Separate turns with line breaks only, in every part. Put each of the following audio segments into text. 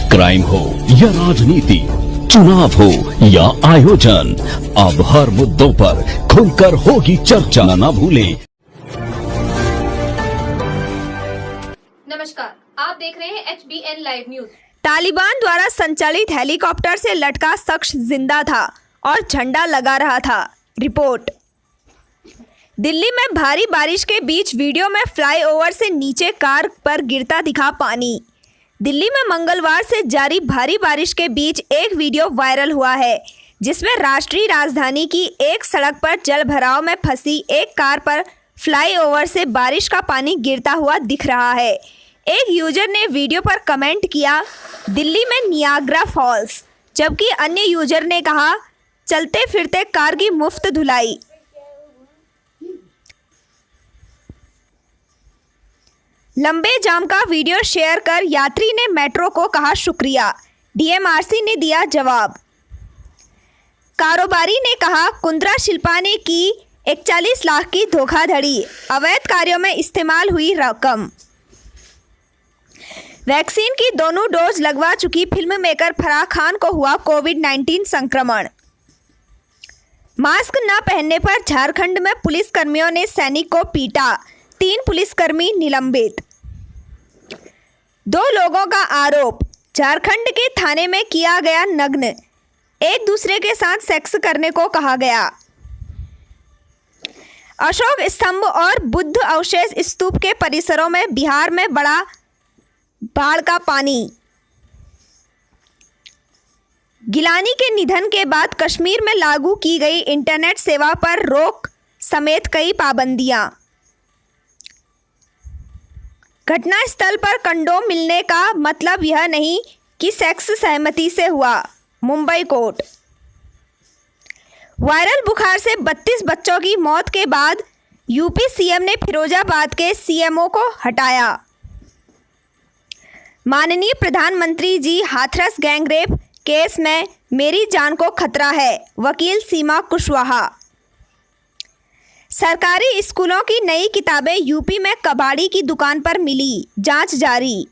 Crime हो या राजनीति, चुनाव हो या आयोजन, अब हर मुद्दों पर खुलकर होगी चर्चा। न भूलें।
नमस्कार, आप देख रहे हैं HBN लाइव न्यूज।
तालिबान द्वारा संचालित हेलीकॉप्टर से लटका शख्स जिंदा था और झंडा लगा रहा था। रिपोर्ट। दिल्ली में भारी बारिश के बीच वीडियो में फ्लाईओवर से नीचे कार पर गिरता दिखा पानी। दिल्ली में मंगलवार से जारी भारी बारिश के बीच एक वीडियो वायरल हुआ है, जिसमें राष्ट्रीय राजधानी की एक सड़क पर जलभराव में फंसी एक कार पर फ्लाईओवर से बारिश का पानी गिरता हुआ दिख रहा है। एक यूजर ने वीडियो पर कमेंट किया, दिल्ली में नियाग्रा फॉल्स, जबकि अन्य यूजर ने कहा, चलते फिरते कार की मुफ्त धुलाई। लंबे जाम का वीडियो शेयर कर यात्री ने मेट्रो को कहा शुक्रिया। डीएमआरसी ने दिया जवाब। कारोबारी ने कहा, कुंद्रा शिल्पा ने की 41 लाख की धोखाधड़ी, अवैध कार्यों में इस्तेमाल हुई रकम। वैक्सीन की दोनों डोज लगवा चुकी फिल्म मेकर फराह खान को हुआ कोविड-19 संक्रमण। मास्क न पहनने पर झारखंड में पुलिसकर्मियों ने सैनिक को पीटा, 3 पुलिसकर्मी निलंबित। 2 लोगों का आरोप, झारखंड के थाने में किया गया नग्न, एक दूसरे के साथ सेक्स करने को कहा गया। अशोक स्तंभ और बुद्ध अवशेष स्तूप के परिसरों में बिहार में बड़ा बाढ़ का पानी। गिलानी के निधन के बाद कश्मीर में लागू की गई इंटरनेट सेवा पर रोक समेत कई पाबंदियां। घटनास्थल पर कंडोम मिलने का मतलब यह नहीं कि सेक्स सहमति से हुआ, मुंबई कोर्ट। वायरल बुखार से 32 बच्चों की मौत के बाद यूपी सीएम ने फिरोजाबाद के सीएमओ को हटाया। माननीय प्रधानमंत्री जी, हाथरस गैंगरेप केस में मेरी जान को खतरा है, वकील सीमा कुशवाहा। सरकारी स्कूलों की नई किताबें यूपी में कबाड़ी की दुकान पर मिली, जांच जारी।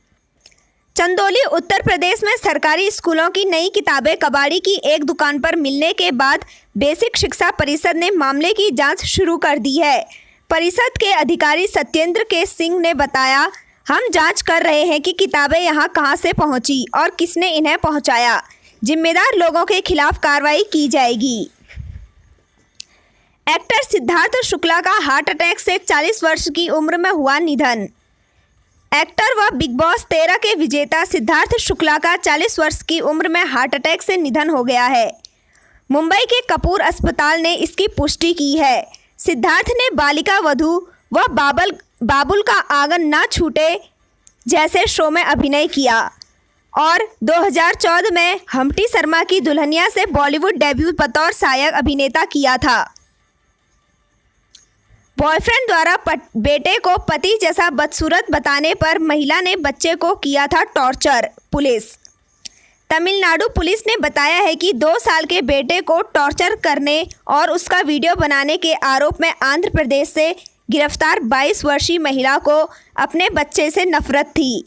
चंदौली उत्तर प्रदेश में सरकारी स्कूलों की नई किताबें कबाड़ी की एक दुकान पर मिलने के बाद बेसिक शिक्षा परिषद ने मामले की जांच शुरू कर दी है। परिषद के अधिकारी सत्येंद्र के सिंह ने बताया, हम जांच कर रहे हैं कि किताबें यहां कहां से पहुंची और किसने इन्हें पहुंचाया। जिम्मेदार लोगों के खिलाफ कार्रवाई की जाएगी। एक्टर सिद्धार्थ शुक्ला का हार्ट अटैक से 40 वर्ष की उम्र में हुआ निधन। एक्टर व बिग बॉस 13 के विजेता सिद्धार्थ शुक्ला का 40 वर्ष की उम्र में हार्ट अटैक से निधन हो गया है। मुंबई के कपूर अस्पताल ने इसकी पुष्टि की है। सिद्धार्थ ने बालिका वधू व बाबुल का आंगन ना छूटे जैसे शो में अभिनय किया और 2014 में हम्टी शर्मा की दुल्हनिया से बॉलीवुड डेब्यू बतौर सहायक अभिनेता किया था। बॉयफ्रेंड द्वारा बेटे को पति जैसा बदसूरत बताने पर महिला ने बच्चे को किया था टॉर्चर, पुलिस। तमिलनाडु पुलिस ने बताया है कि 2 साल के बेटे को टॉर्चर करने और उसका वीडियो बनाने के आरोप में आंध्र प्रदेश से गिरफ्तार 22 वर्षीय महिला को अपने बच्चे से नफरत थी।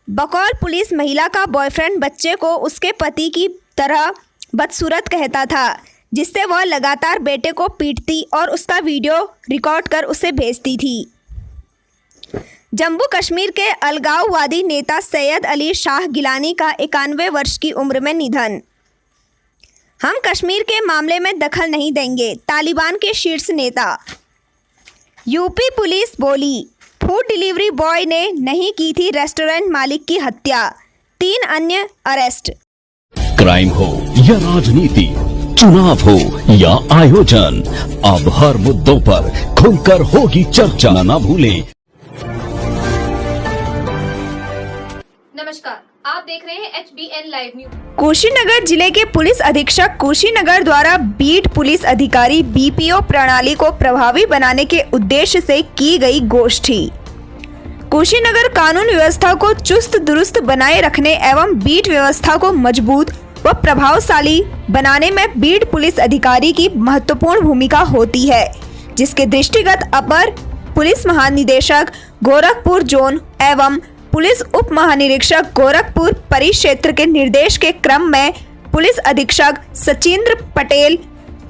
बकौल पुलिस, महिला का बॉयफ्रेंड बच्चे को उसके पति की तरह बदसूरत कहता था, जिससे वह लगातार बेटे को पीटती और उसका वीडियो रिकॉर्ड कर उसे भेजती थी। जम्मू कश्मीर के अलगाववादी नेता सैयद अली शाह गिलानी का 91 वर्ष की उम्र में निधन। हम कश्मीर के मामले में दखल नहीं देंगे, तालिबान के शीर्ष नेता। यूपी पुलिस बोली, फूड डिलीवरी बॉय ने नहीं की थी रेस्टोरेंट मालिक की हत्या, 3 अन्य अरेस्ट।
क्राइम हो या राजनीति, चुनाव हो या आयोजन, अब हर मुद्दों पर खुलकर होगी चर्चा। न भूलें।
नमस्कार, आप देख रहे हैं HBN लाइव न्यूज।
कुशीनगर जिले के पुलिस अधीक्षक कुशीनगर द्वारा बीट पुलिस अधिकारी BPO प्रणाली को प्रभावी बनाने के उद्देश्य से की गई गोष्ठी। कुशीनगर कानून व्यवस्था को चुस्त दुरुस्त बनाए रखने एवं बीट व्यवस्था को मजबूत व प्रभावशाली बनाने में बीट पुलिस अधिकारी की महत्वपूर्ण भूमिका होती है, जिसके दृष्टिगत अपर पुलिस महानिदेशक गोरखपुर जोन एवं पुलिस उप महानिरीक्षक गोरखपुर परिक्षेत्र के निर्देश के क्रम में पुलिस अधीक्षक सचिंद्र पटेल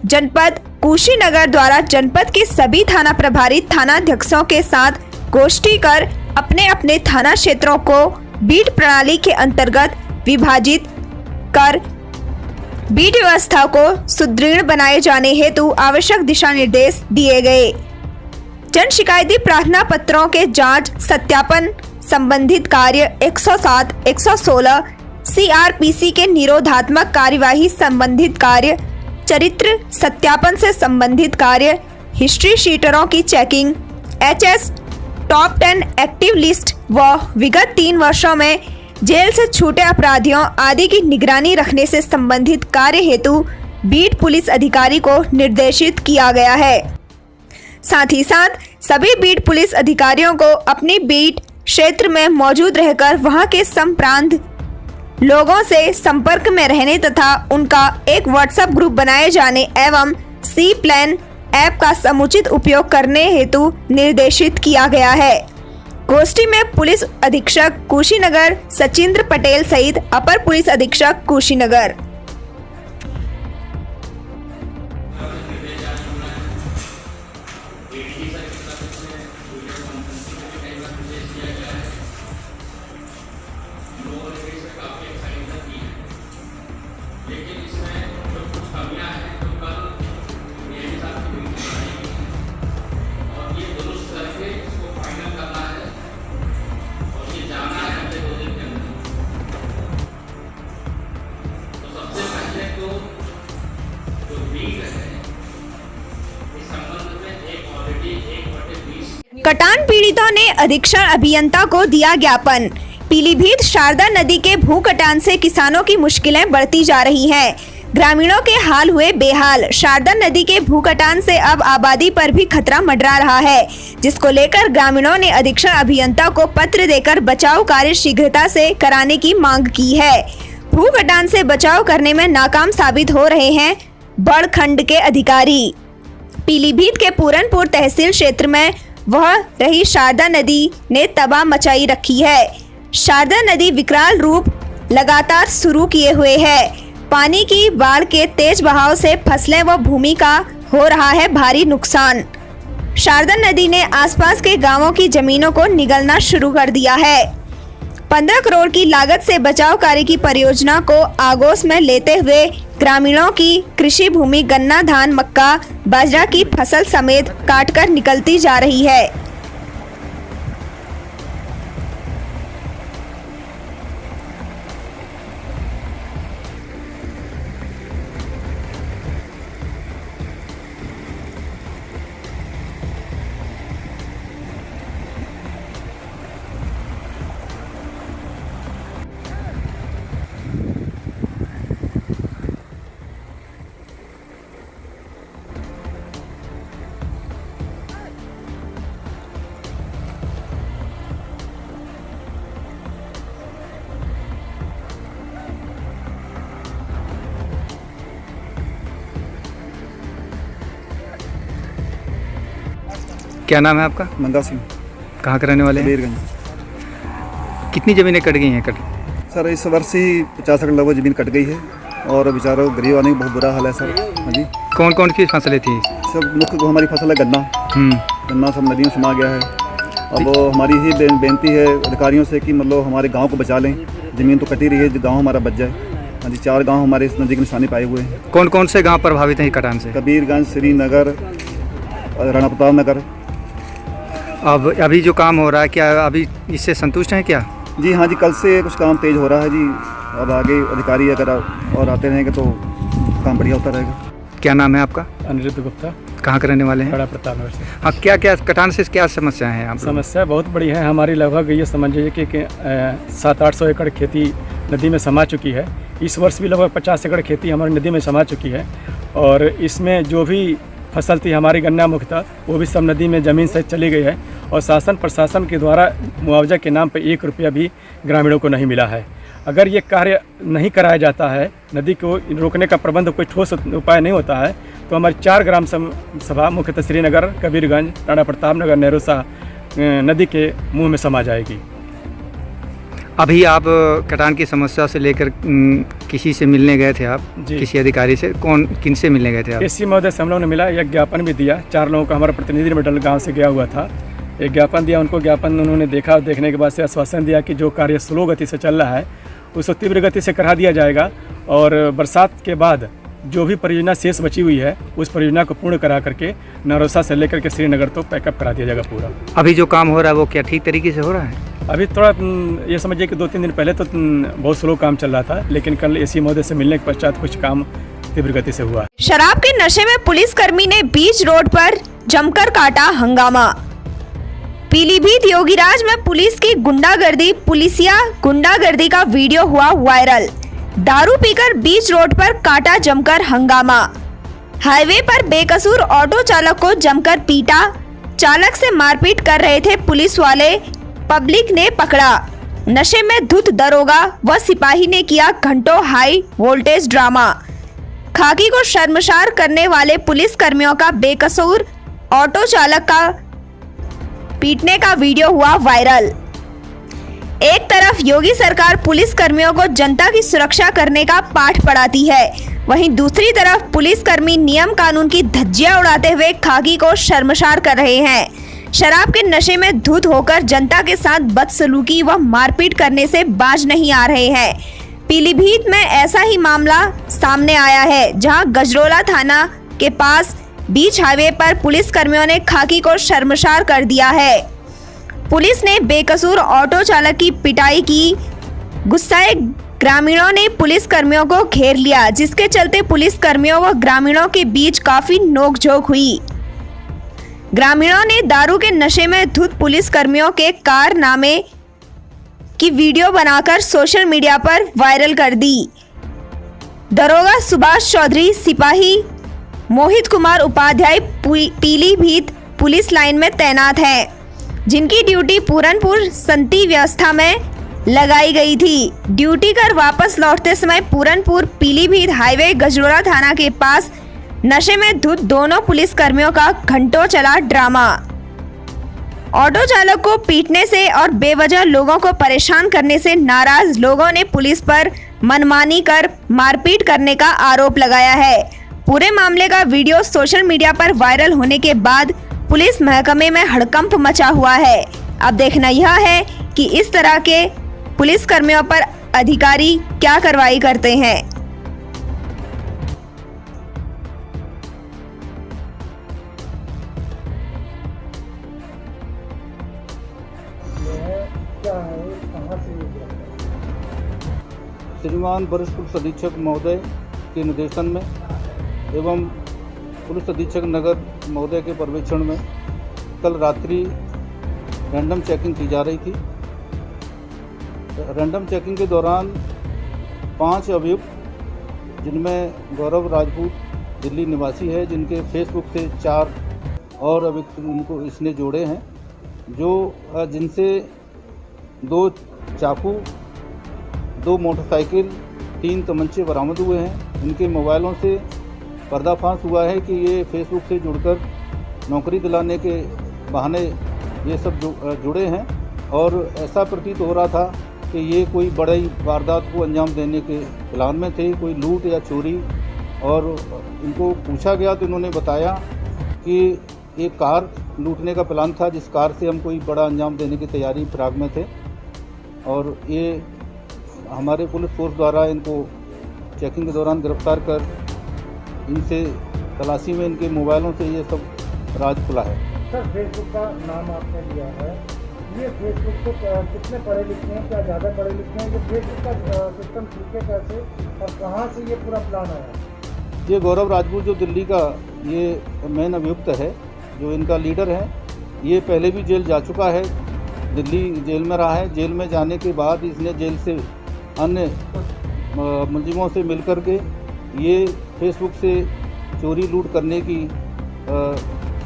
जनपद कुशीनगर द्वारा जनपद के सभी थाना प्रभारी थानाध्यक्षों के साथ गोष्ठी कर अपने अपने थाना क्षेत्रों को बीट प्रणाली के अंतर्गत विभाजित कर बीट व्यवस्था को सुदृढ़ बनाए जाने हेतु आवश्यक दिशा निर्देश दिए गए। जन शिकायती प्रार्थना पत्रों के जांच सत्यापन संबंधित कार्य 107, 116, CRPC के निरोधात्मक कार्यवाही संबंधित कार्य, चरित्र सत्यापन से संबंधित कार्य, हिस्ट्री शीटरों की checking, HS top 10 active list व विगत 3 वर्षों में जेल से छूटे अपराधियों आदि की निगरानी रखने से संबंधित कार्य हेतु बीट पुलिस अधिकारी को निर्देशित किया गया है। साथ ही साथ सभी बीट पुलिस अधिकारियों को अपनी बीट क्षेत्र में मौजूद रहकर वहां के संप्रांत लोगों से संपर्क में रहने तथा उनका एक व्हाट्सएप ग्रुप बनाए जाने एवं सी प्लान ऐप का समुचित उपयोग करने हेतु निर्देशित किया गया है। गोष्ठी में पुलिस अधीक्षक कुशीनगर सचिंद्र पटेल सहित अपर पुलिस अधीक्षक कुशीनगर। कटान पीड़ितों ने अधीक्षण अभियंता को दिया ज्ञापन। पीलीभीत शारदा नदी के भू कटान से किसानों की मुश्किलें बढ़ती जा रही हैं। ग्रामीणों के हाल हुए बेहाल। शारदा नदी के भू कटान से अब आबादी पर भी खतरा मंडरा रहा है, जिसको लेकर ग्रामीणों ने अधीक्षण अभियंता को पत्र देकर बचाव कार्य शीघ्रता से कराने की मांग की है। भू कटान से बचाव करने में नाकाम साबित हो रहे हैं बड़खंड के अधिकारी। पीलीभीत के पूरनपुर तहसील क्षेत्र में वह रही शारदा नदी ने तबाह मचाई रखी है। शारदा नदी विकराल रूप लगातार शुरू किए हुए है। पानी की बाढ़ के तेज बहाव से फसलें व भूमि का हो रहा है भारी नुकसान। शारदा नदी ने आसपास के गांवों की जमीनों को निगलना शुरू कर दिया है। 15 करोड़ की लागत से बचाव कार्य की परियोजना को आगोश में लेते हुए ग्रामीणों की कृषि भूमि गन्ना, धान, मक्का, बाजरा की फसल समेत काटकर निकलती जा रही है।
क्या नाम है आपका?
मंगा सिंह,
कहाँ के रहने वाले हैं?
कबीरगंज।
कितनी ज़मीनें कट गई हैं?
सर इस वर्ष ही 50 एकड़ लगभग ज़मीन कट गई है और बेचारों गरीब आने का बहुत बुरा हाल है सर। हाँ जी।
कौन कौन सी फसलें थी?
सब मुख्य तो हमारी फसल है गन्ना। गन्ना सब नदी में समा गया है। अब हमारी ही बेनती है अधिकारियों से कि मतलब हमारे गाँव को बचा लें। ज़मीन तो कटी रही है, जो गाँव हमारा बच जाए। हाँ जी, 4 गाँव हमारे इस नदी के निशाने पाए हुए हैं।
कौन कौन से गाँव प्रभावित हैं कटान से?
कबीरगंज, श्रीनगर, राणा प्रताप नगर।
अब अभी जो काम हो रहा है, क्या अभी इससे संतुष्ट हैं क्या?
जी हाँ जी, कल से कुछ काम तेज़ हो रहा है जी। अब आगे अधिकारी अगर और आते रहेंगे तो काम बढ़िया होता रहेगा।
क्या नाम है आपका?
अनिरुद्ध गुप्ता।
कहाँ के रहने वाले हैं?
राणा प्रताप नगर से।
हाँ, क्या क्या कटान से क्या समस्याएं हैं? आप
समस्या बहुत बड़ी है हमारी। लगभग ये समझिए कि 700-800 एकड़ खेती नदी में समा चुकी है। इस वर्ष भी लगभग 50 एकड़ खेती हमारी नदी में समा चुकी है और इसमें जो भी फसल थी हमारी गन्ना मुख्यतः, वो भी सब नदी में ज़मीन से चली गई है और शासन प्रशासन के द्वारा मुआवजा के नाम पर 1 रुपया भी ग्रामीणों को नहीं मिला है। अगर ये कार्य नहीं कराया जाता है, नदी को रोकने का प्रबंध कोई ठोस उपाय नहीं होता है, तो हमारी 4 ग्राम सभा मुख्यतः श्रीनगर, कबीरगंज, राणा प्रताप नगर, नेहरू शाह नदी के मुँह में समा जाएगी।
अभी आप कटान की समस्या से लेकर किसी से मिलने गए थे आप?
जी।
किसी अधिकारी से? किन से मिलने गए थे आप?
एससी महोदय से हम लोगों ने मिला, एक ज्ञापन भी दिया। 4 लोगों का हमारा प्रतिनिधि मंडल गांव से गया हुआ था। एक ज्ञापन दिया उनको, ज्ञापन उन्होंने देखा, देखने के बाद से आश्वासन दिया कि जो कार्य स्लो गति से चल रहा है उसको तीव्र गति से करा दिया जाएगा और बरसात के बाद जो भी परियोजना शेष बची हुई है उस परियोजना को पूर्ण करा करके नरोसा से लेकर के श्रीनगर तो पैकअप करा दिया जाएगा पूरा।
अभी जो काम हो रहा है वो क्या ठीक तरीके से हो रहा है?
अभी थोड़ा ये समझिए कि 2-3 दिन पहले तो बहुत स्लो काम चल रहा था, लेकिन कल एसी महोदय से मिलने के पश्चात कुछ काम तीव्र गति से हुआ।
शराब के नशे में पुलिसकर्मी ने बीच रोड पर जमकर काटा हंगामा। पीलीभीत योगीराज में पुलिस की गुंडागर्दी, पुलिसिया गुंडागर्दी का वीडियो हुआ वायरल। दारू पीकर बीच रोड पर काटा जमकर हंगामा। हाईवे पर बेकसूर ऑटो चालक को जमकर पीटा। चालक से मारपीट कर रहे थे पुलिस वाले, पब्लिक ने पकड़ा। नशे में धुत दरोगा व सिपाही ने किया घंटों हाई वोल्टेज ड्रामा। खाकी को शर्मसार करने वाले पुलिस कर्मियों का बेकसूर ऑटो चालक का पीटने का वीडियो हुआ वायरल। एक तरफ योगी सरकार पुलिस कर्मियों को जनता की सुरक्षा करने का पाठ पढ़ाती है, वहीं दूसरी तरफ पुलिसकर्मी नियम कानून की धज्जियां उड़ाते हुए खाकी को शर्मसार कर रहे हैं। शराब के नशे में धुत होकर जनता के साथ बदसलूकी व मारपीट करने से बाज नहीं आ रहे हैं। पीलीभीत में ऐसा ही मामला सामने आया है, जहां गजरोला थाना के पास बीच हाईवे पर पुलिस कर्मियों ने खाकी को शर्मसार कर दिया है। पुलिस ने बेकसूर ऑटो चालक की पिटाई की। गुस्साए ग्रामीणों ने पुलिस कर्मियों को घेर लिया, जिसके चलते पुलिस कर्मियों व ग्रामीणों के बीच काफी नोकझोंक हुई। ग्रामीणों ने दारू के नशे में धुत पुलिस कर्मियों के कारनामे की वीडियो बनाकर सोशल मीडिया पर वायरल कर दी। दरोगा सुभाष चौधरी, सिपाही मोहित कुमार उपाध्याय पीलीभीत पुलिस लाइन में तैनात हैं, जिनकी ड्यूटी पूरनपुर संती व्यवस्था में लगाई गई थी। ड्यूटी कर वापस लौटते समय पूरनपुर पीलीभीत हाईवे गजरोला थाना के पास नशे में धुत दोनों पुलिस कर्मियों का घंटों चला ड्रामा। ऑटो चालक को पीटने से और बेवजह लोगों को परेशान करने से नाराज लोगों ने पुलिस पर मनमानी कर मारपीट करने का आरोप लगाया है। पूरे मामले का वीडियो सोशल मीडिया पर वायरल होने के बाद पुलिस महकमे में हड़कंप मचा हुआ है। अब देखना यह है कि इस तरह के पुलिस कर्मियों पर अधिकारी क्या कार्रवाई करते हैं।
श्रीमान वरिष्ठ पुलिस अधीक्षक महोदय के निर्देशन में एवं पुलिस अधीक्षक नगर महोदय के पर्यवेक्षण में कल रात्रि रैंडम चेकिंग की जा रही थी। रैंडम चेकिंग के दौरान 5 अभियुक्त, जिनमें गौरव राजपूत दिल्ली निवासी है, जिनके फेसबुक से 4 और अभियुक्त इनको इसने जोड़े हैं, जो जिनसे 2 चाकू, 2 मोटरसाइकिल, 3 तमंचे बरामद हुए हैं। इनके मोबाइलों से पर्दाफाश हुआ है कि ये फेसबुक से जुड़कर नौकरी दिलाने के बहाने ये सब जुड़े हैं और ऐसा प्रतीत हो रहा था कि ये कोई बड़ी वारदात को अंजाम देने के प्लान में थे, कोई लूट या चोरी। और इनको पूछा गया तो इन्होंने बताया कि एक कार लूटने का प्लान था, जिस कार से हम कोई बड़ा अंजाम देने की तैयारी फिराक में थे। और ये हमारे पुलिस फोर्स द्वारा इनको चेकिंग के दौरान गिरफ्तार कर इनसे तलाशी में इनके मोबाइलों से ये सब राज खुला है।
सर, फेसबुक का नाम आपने लिया है, ये फेसबुक को कितने पढ़े लिखे हैं, क्या ज़्यादा पढ़े लिखे हैं? ये फेसबुक का सिस्टम सीखे कैसे और कहाँ से ये पूरा प्लान आया?
ये गौरव राजपूत जो दिल्ली का ये मेन अभियुक्त है, जो इनका लीडर है, ये पहले भी जेल जा चुका है, दिल्ली जेल में रहा है। जेल में जाने के बाद इसने जेल से अन्य मुलजिमों से मिलकर के ये फेसबुक से चोरी लूट करने की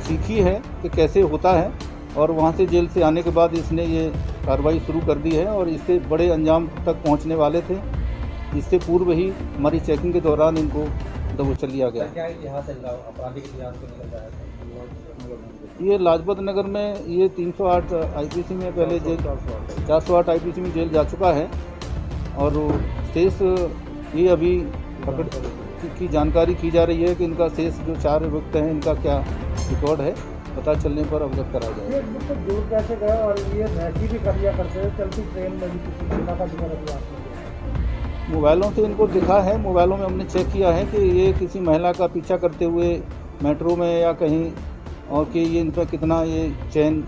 सीखी है कि कैसे होता है। और वहाँ से जेल से आने के बाद इसने ये कार्रवाई शुरू कर दी है और इससे बड़े अंजाम तक पहुँचने वाले थे। इससे पूर्व ही हमारी चेकिंग के दौरान इनको दबोच लिया गया।
क्या इतिहास है आपराधिक इतिहास को निकल रहा है? नगर में?
ये लाजपत नगर में ये 308 आईपीसी में पहले जेल 408 आईपीसी में जेल जा चुका है और शेष ये अभी पकड़ की जानकारी की जा रही है कि इनका शेष जो 4 व्यक्ति हैं इनका क्या रिकॉर्ड है, पता चलने पर अवगत कराया जाएगा।
फेसबुक पर जुड़ कैसे गए और ये रहती भी कर लिया करते हैं, चलती ट्रेन में भी किसी महिला का जिक्र अभी आपने?
मोबाइलों से इनको दिखा है, मोबाइलों में हमने चेक किया है कि ये किसी महिला का पीछा करते हुए मेट्रो में या कहीं, और कि ये इन पर कितना ये चेन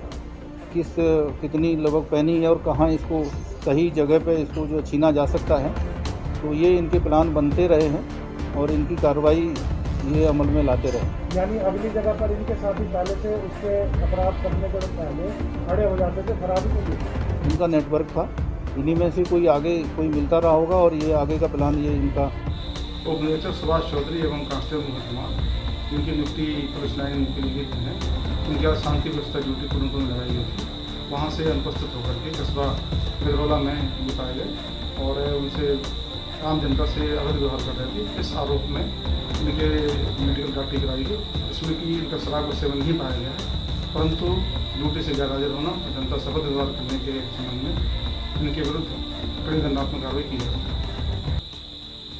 कितनी लगभग पहनी है और कहाँ इसको सही जगह पे इसको जो छीना जा सकता है, तो ये इनके प्लान बनते रहे हैं और इनकी कार्रवाई ये अमल में लाते रहे।
यानी अगली जगह पर इनके साथी पहले से उसके अपराध करने के पहले खड़े हो जाते थे, फरारी के लिए
इनका नेटवर्क था, इन्हीं में से कोई आगे कोई मिलता रहा होगा और ये आगे का प्लान ये इनका।
उप निरीक्षक सुभाष चौधरी एवं कांस्टेबल मुकेश कुमार, जिनकी नियुक्ति पुलिस लाइन के निमित्त है, उनके यहाँ शांति व्यवस्था ड्यूटी तुरंत लगाई गई थी। वहाँ से अनुपस्थित होकर के कस्बा बिरौला में ये पाए गए और उनसे आम जनता से अवैध व्यवहार कर रहे थे। इस आरोप में इनके मेडिकल डॉक्टरी कराई गई, जिसमें कि इनका शराब का सेवन नहीं पाया गया है, परंतु ड्यूटी से गैरहाजिर होना और जनता से अवैध व्यवहार करने के संबंध में इनके विरुद्ध कड़ी दंडात्मक कार्रवाई की है।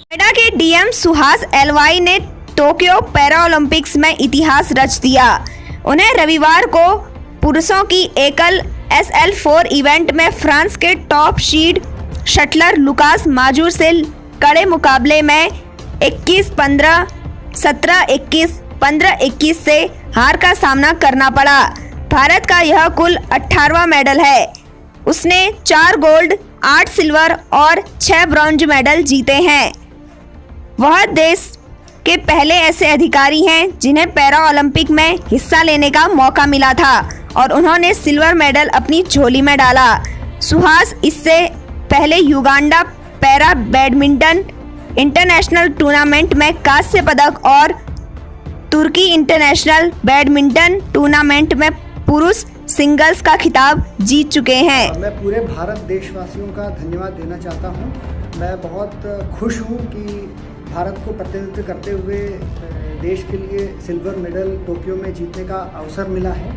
नोएडा के डीएम सुहास एलवाई ने टोक्यो पैरा ओलंपिक्स में इतिहास रच दिया। उन्हें रविवार को पुरुषों की एकल SL4 इवेंट में फ्रांस के टॉप सीड शटलर लुकास माजूर से कड़े मुकाबले में 21-15, 17-21, 15-21 से हार का सामना करना पड़ा। भारत का यह कुल 18वां मेडल है। उसने 4 गोल्ड, 8 सिल्वर और 6 ब्रॉन्ज मेडल जीते हैं। वह देश के पहले ऐसे अधिकारी हैं जिन्हें पैरा ओलंपिक में हिस्सा लेने का मौका मिला था और उन्होंने सिल्वर मेडल अपनी झोली में डाला। सुहास इससे पहले Uganda para badminton international tournament में कांस्य पदक और तुर्की इंटरनेशनल बैडमिंटन टूर्नामेंट में पुरुष सिंगल्स का खिताब जीत चुके हैं।
मैं पूरे भारत देशवासियों का धन्यवाद देना चाहता हूं। मैं बहुत खुश हूं कि भारत को प्रतिनिधित्व करते हुए देश के लिए सिल्वर मेडल टोक्यो में जीतने का अवसर मिला है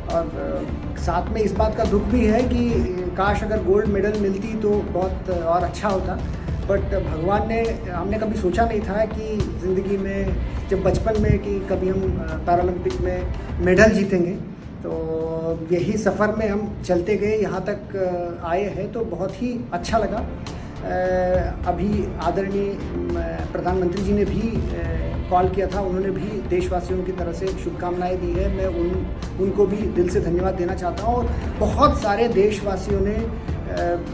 और साथ में इस बात का दुख भी है कि काश अगर गोल्ड मेडल मिलती तो बहुत और अच्छा होता, बट भगवान ने, हमने कभी सोचा नहीं था कि ज़िंदगी में जब बचपन में कि कभी हम पैरालंपिक में मेडल जीतेंगे। तो यही सफ़र में हम चलते गए, यहाँ तक आए हैं, तो बहुत ही अच्छा लगा। अभी आदरणीय प्रधानमंत्री जी ने भी कॉल किया था, उन्होंने भी देशवासियों की तरफ से शुभकामनाएं दी है। मैं उनको भी दिल से धन्यवाद देना चाहता हूं। और बहुत सारे देशवासियों ने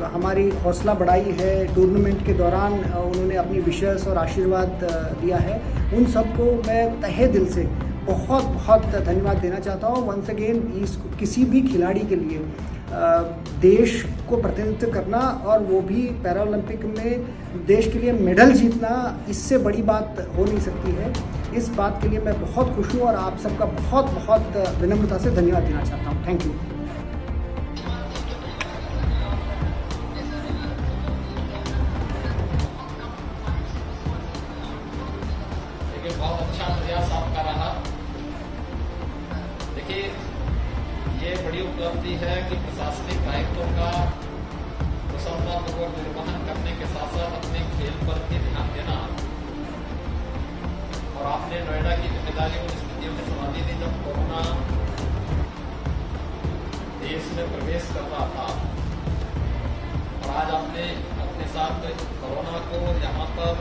हमारी हौसला बढ़ाई है टूर्नामेंट के दौरान, उन्होंने अपनी विशेष और आशीर्वाद दिया है। उन सबको मैं तहे दिल से बहुत बहुत धन्यवाद देना चाहता हूँ। वंस अगेन, किसी भी खिलाड़ी के लिए देश को प्रतिनिधित्व करना और वो भी पैरा ओलंपिक में देश के लिए मेडल जीतना, इससे बड़ी बात हो नहीं सकती है। इस बात के लिए मैं बहुत खुश हूँ और आप सबका बहुत बहुत विनम्रता से धन्यवाद देना चाहता हूँ। Thank you.
बहुत अच्छा प्रयास आपका रहा। देखिए, ये बड़ी उपलब्धि है कि प्रशासनिक दायित्वों का कुशलतापूर्वक निर्वहन करने के साथ साथ अपने खेल पर भी ध्यान देना। और आपने नोएडा की जिम्मेदारी उन स्थितियों में संभाली थी जब कोरोना देश में प्रवेश कर रहा था, और आज आपने अपने साथ कोरोना को यहाँ पर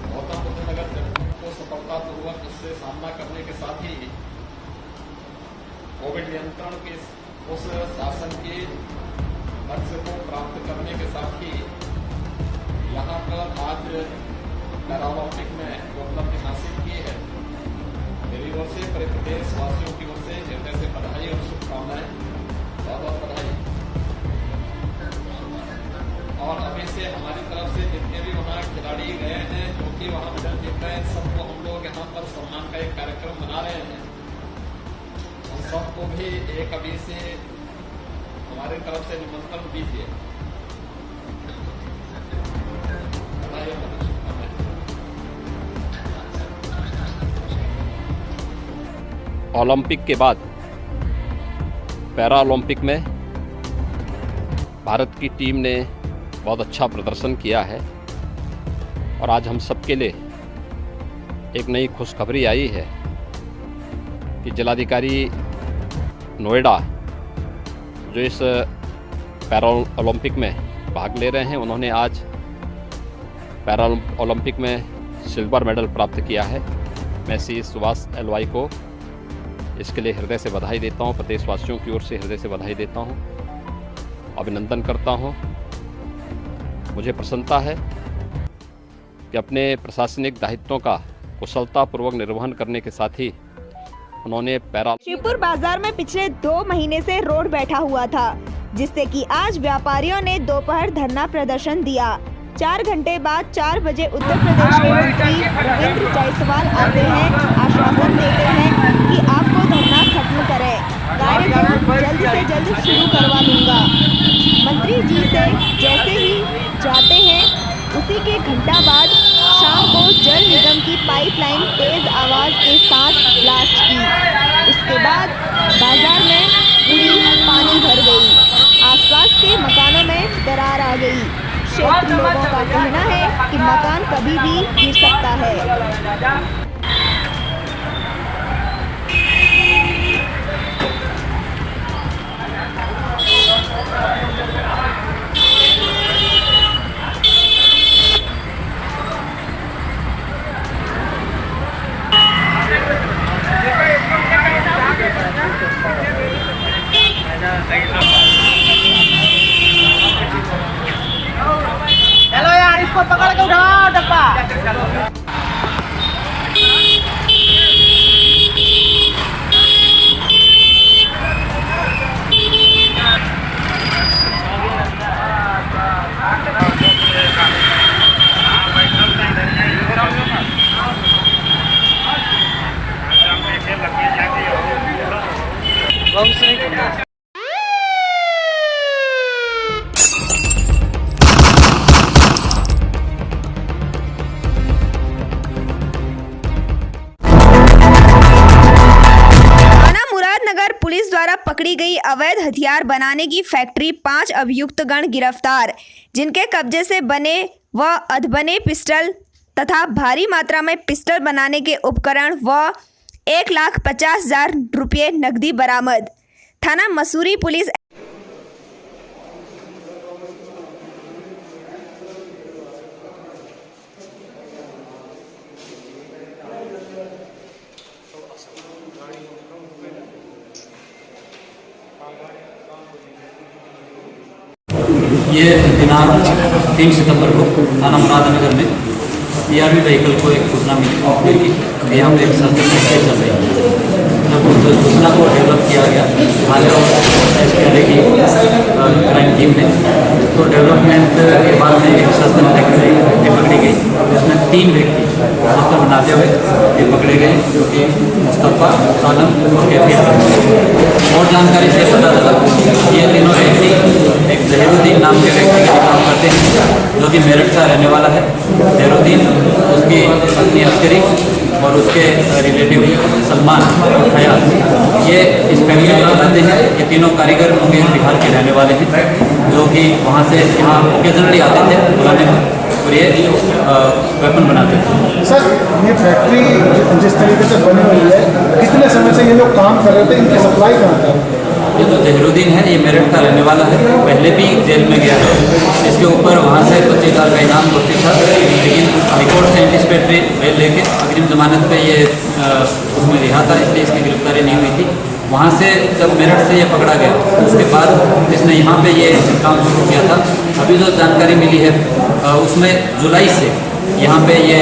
गौतम बुद्ध नगर जनपद को सफलतापूर्वक उससे सामना करने के साथ ही कोविड नियंत्रण के उस शासन के लक्ष्य को प्राप्त करने के साथ ही यहाँ पर आज पैरा ओलंपिक में जो उपलब्धि हासिल की है, मेरी ओर से पूरे प्रदेश वासियों की ओर से हृदय से बधाई और शुभकामनाएं। बहुत बहुत बधाई। और अभी से हमारी तरफ से जितने भी वहाँ खिलाड़ी गए हैं, जो कि वहाँ मेडल जीत रहे हैं, सबको हम लोग यहाँ पर सम्मान का एक कार्यक्रम बना रहे हैं। उन सबको भी एक अभी से हमारी तरफ से निमंत्रण दीजिए।
ओलंपिक के बाद पैरा ओलंपिक में भारत की टीम ने बहुत अच्छा प्रदर्शन किया है और आज हम सबके लिए एक नई खुशखबरी आई है कि जिलाधिकारी नोएडा जो इस पैरा ओलंपिक में भाग ले रहे हैं, उन्होंने आज पैरा ओलंपिक में सिल्वर मेडल प्राप्त किया है। मैं सी सुभाष एलवाई को इसके लिए हृदय से बधाई देता हूं, प्रदेशवासियों की ओर से हृदय से बधाई देता हूं, अभिनंदन करता हूं। मुझे प्रसन्नता है कि अपने प्रशासनिक दायित्वों का कुशलतापूर्वक निर्वहन करने के साथ ही उन्होंने पैरा
शिवपुर बाजार में पिछले 2 महीने से रोड बैठा हुआ था, जिससे कि आज व्यापारियों ने दोपहर धरना प्रदर्शन दिया। 4 घंटे बाद 4 बजे उत्तर प्रदेश के मंत्री रविंद्र जायसवाल आते हैं, आश्वासन देते हैं कि आपको धरना खत्म करें, कार्य को जल्द से जल्द शुरू करवा लूंगा। मंत्री जी से जैसे ही जाते हैं, उसी के घंटा बाद शाम को जल निगम की पाइपलाइन तेज आवाज के साथ ब्लास्ट की। उसके बाद बाजार में पूरी पानी भर गई, आसपास के मकानों में दरार आ गई। क्षेत्र लोगों का कहना है कि मकान कभी भी गिर सकता है।
चलो यार, इसको पकड़ के उठाओ डब्बा।
पुलिस द्वारा पकड़ी गई अवैध हथियार बनाने की फैक्ट्री, 5 अभियुक्तगण गिरफ्तार, जिनके कब्जे से बने व अधबने पिस्टल तथा भारी मात्रा में पिस्टल बनाने के उपकरण व 1,50,000 रुपये नकदी बरामद। थाना मसूरी पुलिस
ये दिनांक 3 सितंबर को थाना मुरादानगर में PRV व्हीकल को एक सूचना मिली कि यहाँ पे एक सस्ती फैक्ट्री चल रही है। जब उस सूचना को डेवलप किया गया थाने और SPLA की क्राइम टीम ने, तो डेवलपमेंट के बाद में एक सस्ती फैक्ट्री पकड़ी गई, जिसमें 3 व्यक्ति हस्तर बनाते हुए ये पकड़े गए, जो कि मुस्तफ़ा, आलम और कैफियत। और जानकारी से पता चला ये तीनों व्यक्ति एक जहीरुद्दीन नाम के व्यक्ति के काम करते हैं, जो कि मेरठ का रहने वाला है। जहीरुद्दीन, उसकी पत्नी अस्करी और उसके रिलेटिव सलमान और फयाज, ये इस फैक्ट्री में रहते हैं। ये तीनों कारीगर मुंगेर बिहार के रहने वाले हैं, जो कि वहाँ से यहाँ ओकेजनली आते थे पुराने और ये वेपन बनाते थे।
सर, ये फैक्ट्री जिस तरीके से बनी हुई है, कितने समय से ये लोग काम कर रहे थे, इनकी सप्लाई कहाँ था?
ये तो जहीरुद्दीन है, ये मेरठ का रहने वाला है, पहले भी जेल में गया है। इसके ऊपर वहाँ से 25,000 का इनाम घोषित था, लेकिन हाईकोर्ट से एंटीसिपेटरी बेल लेके अग्रिम जमानत पे ये उसमें रिहा था, इसलिए इसकी गिरफ्तारी नहीं हुई थी। वहाँ से जब मेरठ से ये पकड़ा गया, उसके बाद इसने यहाँ पे ये काम शुरू किया था। अभी जो जानकारी मिली है उसमें जुलाई से यहाँ पे ये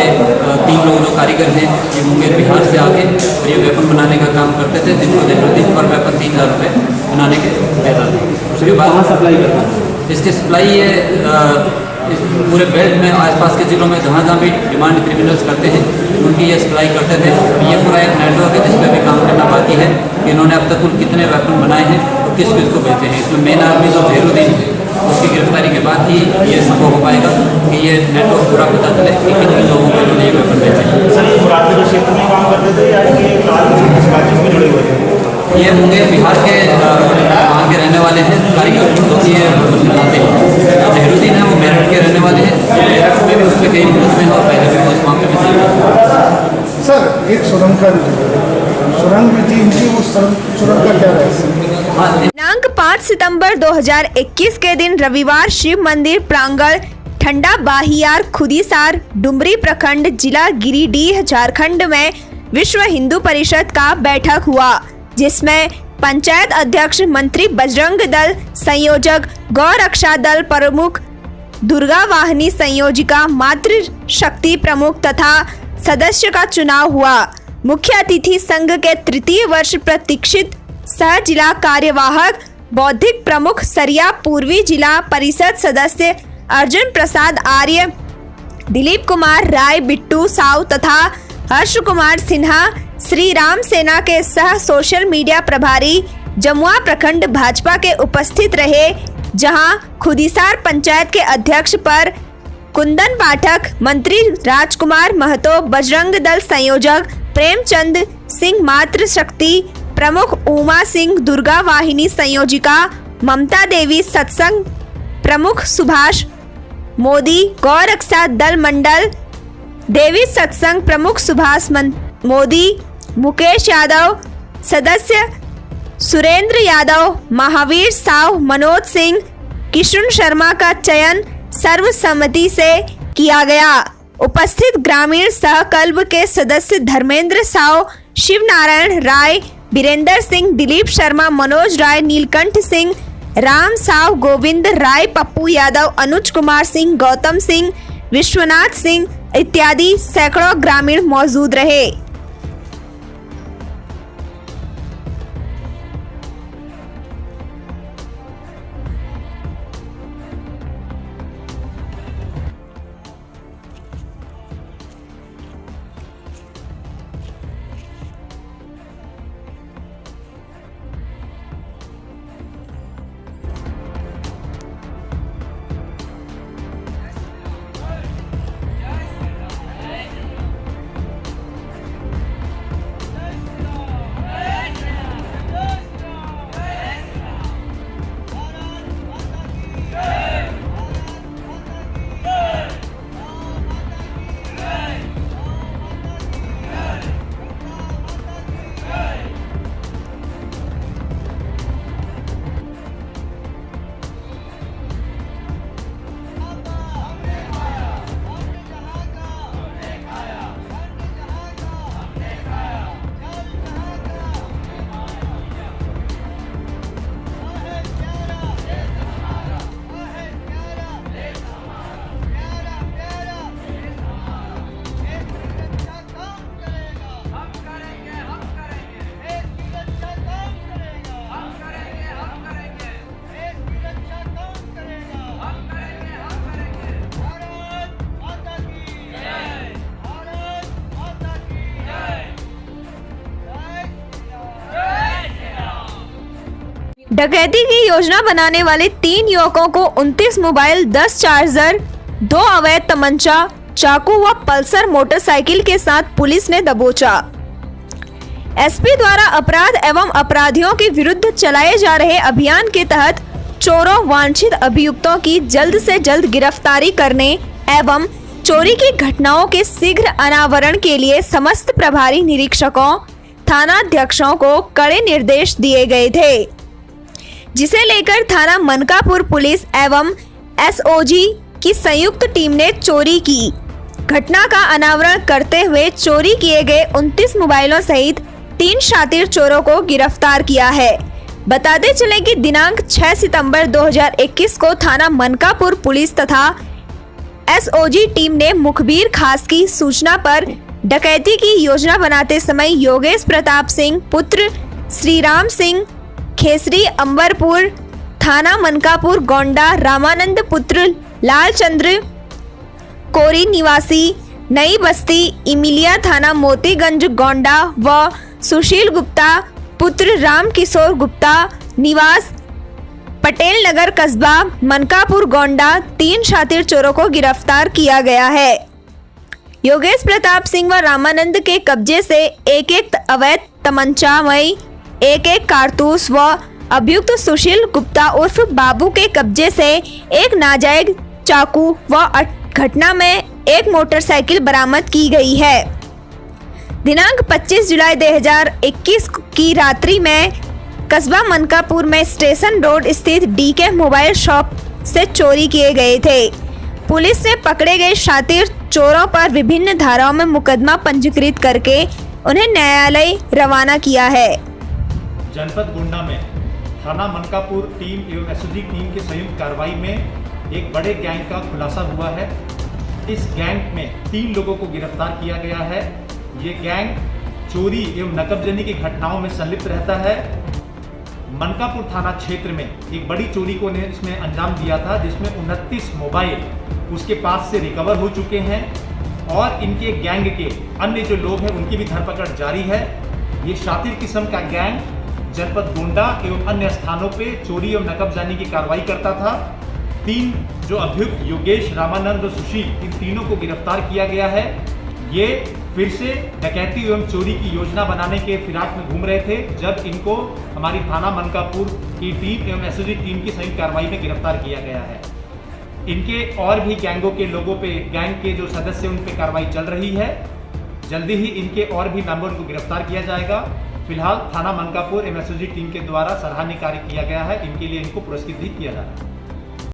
3 लोग जो कारीगर हैं, ये मुंगेर बिहार से आके और ये वेपन बनाने का काम करते थे, जिनको जहीरुद्दीन पर वेपन 3,000 रुपये बनाने के देता था। उसके बाद सप्लाई करता था। इसकी सप्लाई ये इस पूरे बेल्ट में आसपास के ज़िलों में जहाँ जहाँ भी डिमांड क्रिमिनल्स करते हैं, उनकी ये सप्लाई करते थे। ये पूरा एक नेटवर्क है जिस पर भी काम करना बाकी है कि इन्होंने अब तक कुल कितने वेपन बनाए हैं और किस किस को बेचे हैं। इसमें मेन आदमी जो जहीरुद्दीन है, उसकी गिरफ्तारी के बाद ही ये संभव हो पाएगा कि ये नेटवर्क पूरा पता चले कि कितने लोगों को इन्होंने ये वेपन बेचे हैं।
सर, ये क्षेत्र में काम करते थे या जुड़े हुए थे?
ये होंगे बिहार के वहाँ के रहने वाले हैं कारीगर जो कि ये बनाते हैं। जहरुद्दीन है वो मेरठ के रहने वाले हैं, मेरठ में भी उसमें कई मुकदमे हैं और पहले भी वो इस मामले में थे।
सर एक सुरंग भी थी इनकी, उस सुरंग का क्या रहस्य?
दिनांक 5 सितंबर 2021 के दिन रविवार शिव मंदिर प्रांगण ठंडा बाहियार खुदीसार डुमरी प्रखंड जिला गिरिडीह झारखंड में विश्व हिंदू परिषद का बैठक हुआ, जिसमें पंचायत अध्यक्ष मंत्री बजरंग दल संयोजक गौ रक्षा दल प्रमुख दुर्गा वाहिनी संयोजिका मातृ शक्ति प्रमुख तथा सदस्य का चुनाव हुआ। मुख्य अतिथि संघ के तृतीय वर्ष प्रतीक्षित सह जिला कार्यवाहक बौद्धिक प्रमुख सरिया पूर्वी जिला परिषद सदस्य अर्जुन प्रसाद आर्य, दिलीप कुमार राय बिट्टू साव तथा हर्ष कुमार सिन्हा श्री राम सेना के सह सोशल मीडिया प्रभारी जमुआ प्रखंड भाजपा के उपस्थित रहे, जहां खुदीसार पंचायत के अध्यक्ष पर कुंदन पाठक, मंत्री राजकुमार महतो, बजरंग दल संयोजक प्रेमचंद सिंह मातृ शक्ति प्रमुख उमा सिंह, दुर्गा वाहिनी संयोजिका ममता देवी, सत्संग प्रमुख सुभाष मोदी, गौ रक्षा दल मंडल देवी सत्संग प्रमुख सुभाष मोदी, मुकेश यादव सदस्य सुरेंद्र यादव, महावीर साव, मनोज सिंह, किशुन शर्मा का चयन सर्वसम्मति से किया गया। उपस्थित ग्रामीण सहकल्ब के सदस्य धर्मेंद्र साव, शिव नारायण राय, बीरेंद्र सिंह, दिलीप शर्मा, मनोज राय, नीलकंठ सिंह, राम साव, गोविंद राय, पप्पू यादव, अनुज कुमार सिंह, गौतम सिंह, विश्वनाथ सिंह इत्यादि सैकड़ों ग्रामीण मौजूद रहे। डकैती की योजना बनाने वाले 3 युवकों को 29 मोबाइल, 10 चार्जर, 2 अवैध तमंचा, चाकू व पल्सर मोटरसाइकिल के साथ पुलिस ने दबोचा। एसपी द्वारा अपराध एवं अपराधियों के विरुद्ध चलाए जा रहे अभियान के तहत चोरों वांछित अभियुक्तों की जल्द से जल्द गिरफ्तारी करने एवं चोरी की घटनाओं के शीघ्र अनावरण के लिए समस्त प्रभारी निरीक्षकों, थानाध्यक्षों को कड़े निर्देश दिए गए थे, जिसे लेकर थाना मनकापुर पुलिस एवं एसओजी की संयुक्त टीम ने चोरी की घटना का अनावरण करते हुए चोरी किए गए 29 मोबाइलों सहित 3 शातिर चोरों को गिरफ्तार किया है। बताते चले कि दिनांक 6 सितंबर 2021 को थाना मनकापुर पुलिस तथा एसओजी टीम ने मुखबिर खास की सूचना पर डकैती की योजना बनाते समय योगेश प्रताप सिंह पुत्र श्रीराम सिंह खेसरी अंबरपुर थाना मनकापुर गोंडा, रामानंद पुत्र लालचंद्र कोरी निवासी नई बस्ती इमिलिया थाना मोतीगंज गोंडा व सुशील गुप्ता पुत्र राम किशोर गुप्ता निवास पटेल नगर कस्बा मनकापुर गोंडा 3 शातिर चोरों को गिरफ्तार किया गया है। योगेश प्रताप सिंह व रामानंद के कब्जे से एक अवैध तमंचामय एक कारतूस व अभियुक्त सुशील गुप्ता उर्फ बाबू के कब्जे से एक नाजायज चाकू व घटना में एक मोटरसाइकिल बरामद की गई है। दिनांक 25 जुलाई 2021 की रात्रि में कस्बा मनकापुर में स्टेशन रोड स्थित डीके मोबाइल शॉप से चोरी किए गए थे। पुलिस ने पकड़े गए शातिर चोरों पर विभिन्न धाराओं में मुकदमा पंजीकृत करके उन्हें न्यायालय रवाना किया है।
जनपद गोंडा में थाना मनकापुर टीम एवं एसओजी टीम की संयुक्त कार्रवाई में एक बड़े गैंग का खुलासा हुआ है। इस गैंग में 3 लोगों को गिरफ्तार किया गया है। ये गैंग चोरी एवं नकबजनी की घटनाओं में संलिप्त रहता है। मनकापुर थाना क्षेत्र में एक बड़ी चोरी को इसमें अंजाम दिया था, जिसमें 29 मोबाइल उसके पास से रिकवर हो चुके हैं और इनके गैंग के अन्य जो लोग हैं उनकी भी धरपकड़ जारी है। ये शातिर किस्म का गैंग जनपद गोंडा एवं अन्य स्थानों पे चोरी एवं नकबजानी की कार्रवाई करता था। 3 जो अभियुक्त योगेश, रामानंद और सुशील, इन तीनों को गिरफ्तार किया गया है। ये फिर से डकैती एवं चोरी की योजना बनाने के फिराक में घूम रहे थे, जब इनको हमारी थाना मनकापुर की टीम एवं एसओजी टीम की संयुक्त कार्रवाई में गिरफ्तार किया गया है। इनके और भी गैंगों के लोगों पे, गैंग के जो सदस्य उन पे कार्रवाई चल रही है। जल्दी ही इनके और भी मेंबर को गिरफ्तार किया जाएगा। फिलहाल थाना मनकापुर एवं एसओजी टीम के द्वारा सराहनीय कार्य किया गया है। इनके लिए इनको पुरस्कृत भी किया जा रहा है।